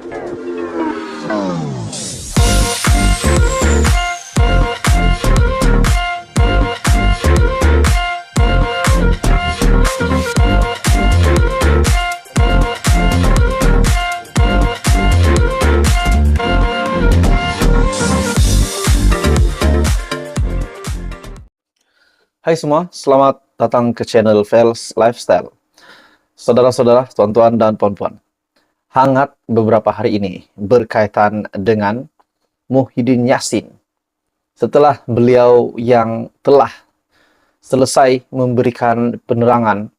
Hai semua, selamat datang ke channel Vels Lifestyle. Saudara-saudara, tuan-tuan dan puan-puan. Hangat beberapa hari ini berkaitan dengan Muhyiddin Yassin. Setelah beliau yang telah selesai memberikan penerangan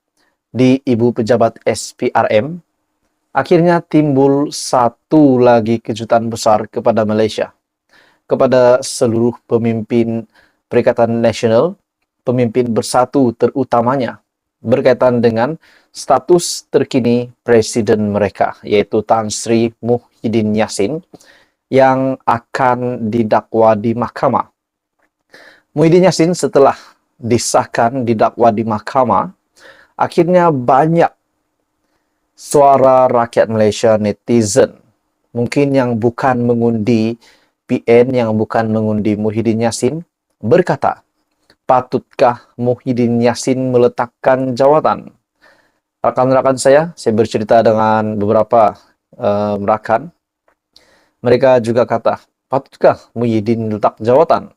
di Ibu Pejabat SPRM, akhirnya timbul satu lagi kejutan besar kepada Malaysia, kepada seluruh pemimpin Perikatan Nasional, pemimpin bersatu terutamanya, berkaitan dengan status terkini presiden mereka, yaitu Tan Sri Muhyiddin Yassin, yang akan didakwa di mahkamah. Muhyiddin Yassin setelah disahkan didakwa di mahkamah, akhirnya banyak suara rakyat Malaysia, netizen, mungkin yang bukan mengundi PN, yang bukan mengundi Muhyiddin Yassin, berkata, patutkah Muhyiddin Yassin meletakkan jawatan? Rakan-rakan saya bercerita dengan beberapa rakan. Mereka juga kata, patutkah Muhyiddin letak jawatan?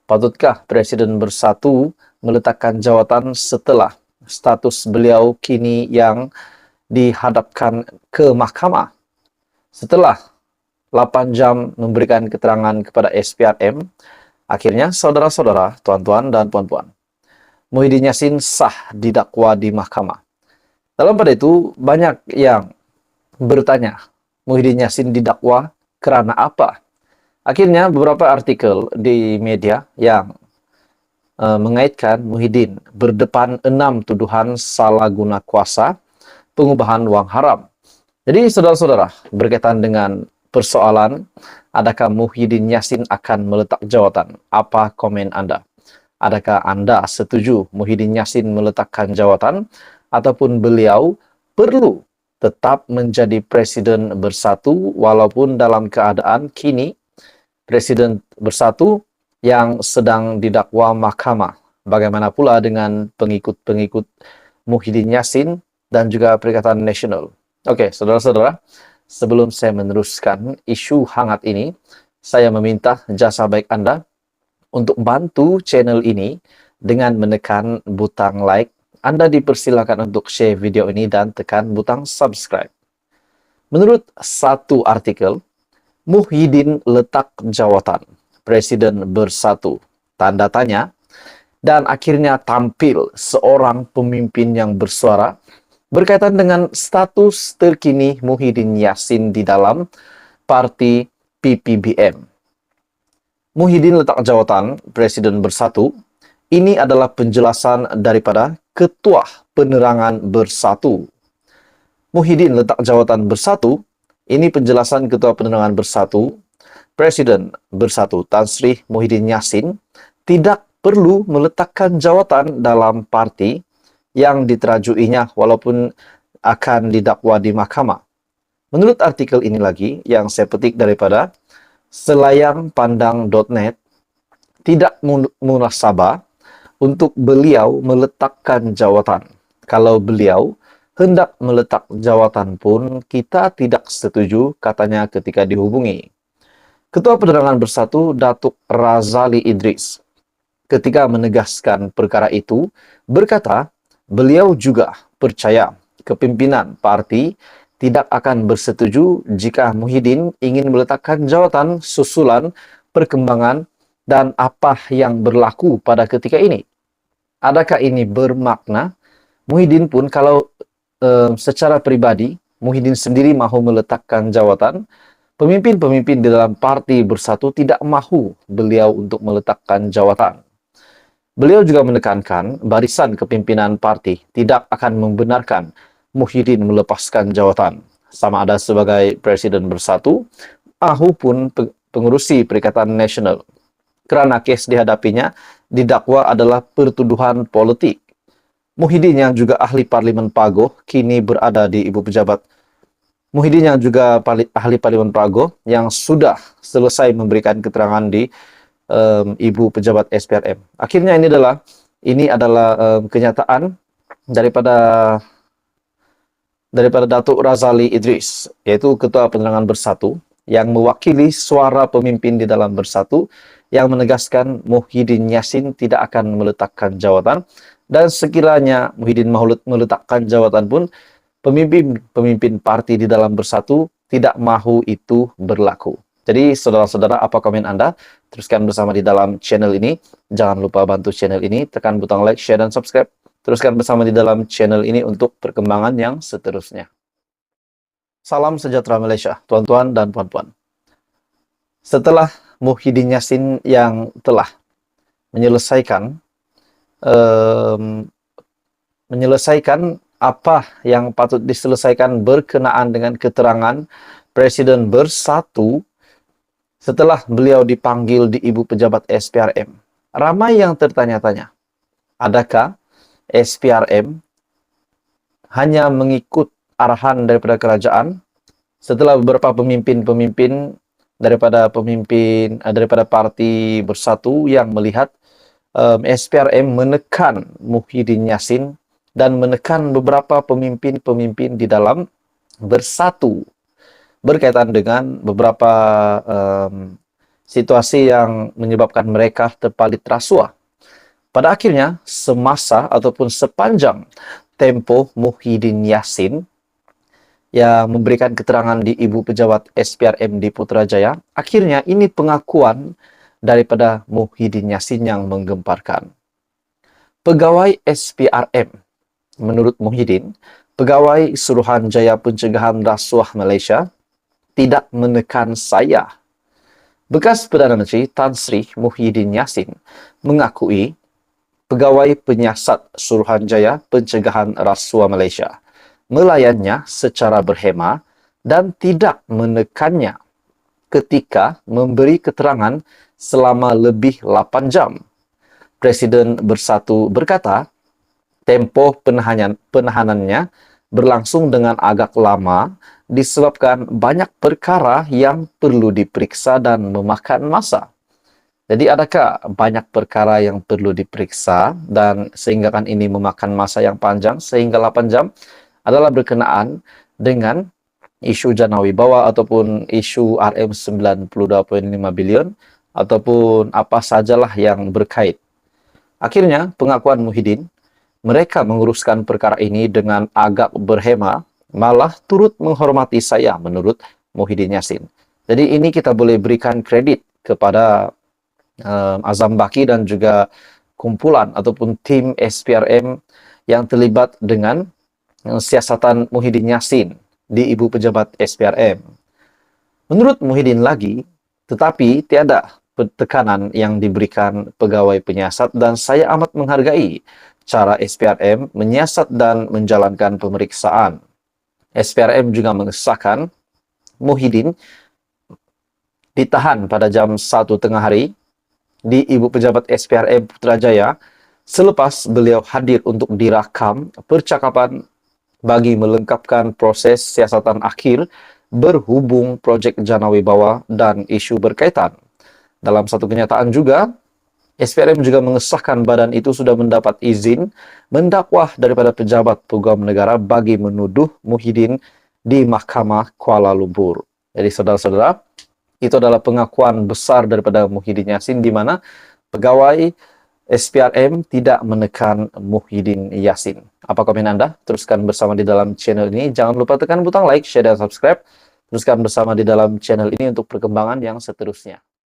Patutkah Presiden Bersatu meletakkan jawatan setelah status beliau kini yang dihadapkan ke mahkamah? Setelah 8 jam memberikan keterangan kepada SPRM, akhirnya, saudara-saudara, tuan-tuan dan puan-puan, Muhyiddin Yassin sah didakwa di mahkamah. Dalam pada itu, banyak yang bertanya, Muhyiddin Yassin didakwa kerana apa? Akhirnya, beberapa artikel di media yang mengaitkan Muhyiddin berdepan 6 tuduhan salah guna kuasa, pengubahan wang haram. Jadi, saudara-saudara, berkaitan dengan persoalan, adakah Muhyiddin Yassin akan meletak jawatan? Apa komen Anda? Adakah Anda setuju Muhyiddin Yassin meletakkan jawatan? Ataupun beliau perlu tetap menjadi Presiden Bersatu walaupun dalam keadaan kini Presiden Bersatu yang sedang didakwa mahkamah? Bagaimana pula dengan pengikut-pengikut Muhyiddin Yassin dan juga Perikatan Nasional? Oke, saudara-saudara, sebelum saya meneruskan isu hangat ini, saya meminta jasa baik Anda untuk bantu channel ini dengan menekan butang like. Anda dipersilakan untuk share video ini dan tekan butang subscribe. Menurut satu artikel, Muhyiddin letak jawatan Presiden Bersatu, tanda tanya, dan akhirnya tampil seorang pemimpin yang bersuara berkaitan dengan status terkini Muhyiddin Yassin di dalam parti PPBM. Muhyiddin letak jawatan Presiden Bersatu. Ini adalah penjelasan daripada Ketua Penerangan Bersatu. Muhyiddin letak jawatan Bersatu. Ini penjelasan Ketua Penerangan Bersatu. Presiden Bersatu Tan Sri Muhyiddin Yassin tidak perlu meletakkan jawatan dalam parti yang diterajuinya walaupun akan didakwa di mahkamah. Menurut artikel ini lagi yang saya petik daripada selayangpandang.net, tidak munasabah untuk beliau meletakkan jawatan. Kalau beliau hendak meletak jawatan pun kita tidak setuju, katanya ketika dihubungi. Ketua Penerangan Bersatu Datuk Razali Idris ketika menegaskan perkara itu berkata, beliau juga percaya kepimpinan parti tidak akan bersetuju jika Muhyiddin ingin meletakkan jawatan susulan perkembangan dan apa yang berlaku pada ketika ini. Adakah ini bermakna Muhyiddin pun kalau secara pribadi Muhyiddin sendiri mahu meletakkan jawatan, pemimpin-pemimpin di dalam parti Bersatu tidak mahu beliau untuk meletakkan jawatan. Beliau juga menekankan barisan kepimpinan parti tidak akan membenarkan Muhyiddin melepaskan jawatan, sama ada sebagai Presiden Bersatu maupun pengurusi Perikatan Nasional. Kerana kes dihadapinya didakwa adalah pertuduhan politik. Muhyiddin yang juga ahli Parlimen Pagoh kini berada di Ibu Pejabat Muhyiddin yang juga ahli Parlimen Prago yang sudah selesai memberikan keterangan di Ibu Pejabat SPRM. Akhirnya ini adalah kenyataan daripada Datuk Razali Idris, yaitu Ketua Penerangan Bersatu, yang mewakili suara pemimpin di dalam Bersatu, yang menegaskan Muhyiddin Yassin tidak akan meletakkan jawatan, dan sekiranya Muhyiddin meletakkan jawatan pun, pemimpin parti di dalam Bersatu tidak mahu itu berlaku. Jadi, saudara-saudara, apa komen Anda? Teruskan bersama di dalam channel ini. Jangan lupa bantu channel ini, tekan butang like, share, dan subscribe. Teruskan bersama di dalam channel ini untuk perkembangan yang seterusnya. Salam sejahtera Malaysia, tuan-tuan dan puan-puan. Setelah Muhyiddin Yassin yang telah menyelesaikan apa yang patut diselesaikan berkenaan dengan keterangan Presiden Bersatu setelah beliau dipanggil di Ibu Pejabat SPRM. Ramai yang tertanya-tanya, adakah SPRM hanya mengikut arahan daripada kerajaan setelah beberapa pemimpin daripada parti Bersatu yang melihat SPRM menekan Muhyiddin Yassin dan menekan beberapa pemimpin di dalam Bersatu berkaitan dengan beberapa situasi yang menyebabkan mereka terpalit rasuah. Pada akhirnya, semasa ataupun sepanjang tempo Muhyiddin Yassin yang memberikan keterangan di Ibu Pejabat SPRM di Putrajaya, akhirnya ini pengakuan daripada Muhyiddin Yassin yang menggemparkan. Pegawai SPRM, menurut Muhyiddin, Pegawai Suruhanjaya Pencegahan Rasuah Malaysia, tidak menekan saya. Bekas Perdana Menteri Tan Sri Muhyiddin Yassin mengakui Pegawai Penyiasat Suruhanjaya Pencegahan Rasuah Malaysia melayannya secara berhema dan tidak menekannya ketika memberi keterangan selama lebih 8 jam. Presiden Bersatu berkata, tempoh penahanannya berlangsung dengan agak lama disebabkan banyak perkara yang perlu diperiksa dan memakan masa. Jadi adakah banyak perkara yang perlu diperiksa dan sehingga kan ini memakan masa yang panjang sehingga 8 jam adalah berkenaan dengan isu Jana Wibawa ataupun isu RM92.5 bilion ataupun apa sajalah yang berkait. Akhirnya pengakuan Muhyiddin, mereka menguruskan perkara ini dengan agak berhema, malah turut menghormati saya menurut Muhyiddin Yassin. Jadi ini kita boleh berikan kredit kepada Azam Baki dan juga kumpulan ataupun tim SPRM yang terlibat dengan siasatan Muhyiddin Yassin di Ibu Pejabat SPRM. Menurut Muhyiddin lagi, tetapi tiada tekanan yang diberikan pegawai penyiasat dan saya amat menghargai cara SPRM menyiasat dan menjalankan pemeriksaan. SPRM juga mengesahkan Muhyiddin ditahan pada jam 1 tengah hari di Ibu Pejabat SPRM Putrajaya selepas beliau hadir untuk dirakam percakapan bagi melengkapkan proses siasatan akhir berhubung projek Jana Wibawa dan isu berkaitan. Dalam satu kenyataan juga, SPRM juga mengesahkan badan itu sudah mendapat izin mendakwah daripada pejabat peguam negara bagi menuduh Muhyiddin di Mahkamah Kuala Lumpur. Jadi saudara-saudara, itu adalah pengakuan besar daripada Muhyiddin Yassin di mana pegawai SPRM tidak menekan Muhyiddin Yassin. Apa komen Anda? Teruskan bersama di dalam channel ini. Jangan lupa tekan butang like, share, dan subscribe. Teruskan bersama di dalam channel ini untuk perkembangan yang seterusnya.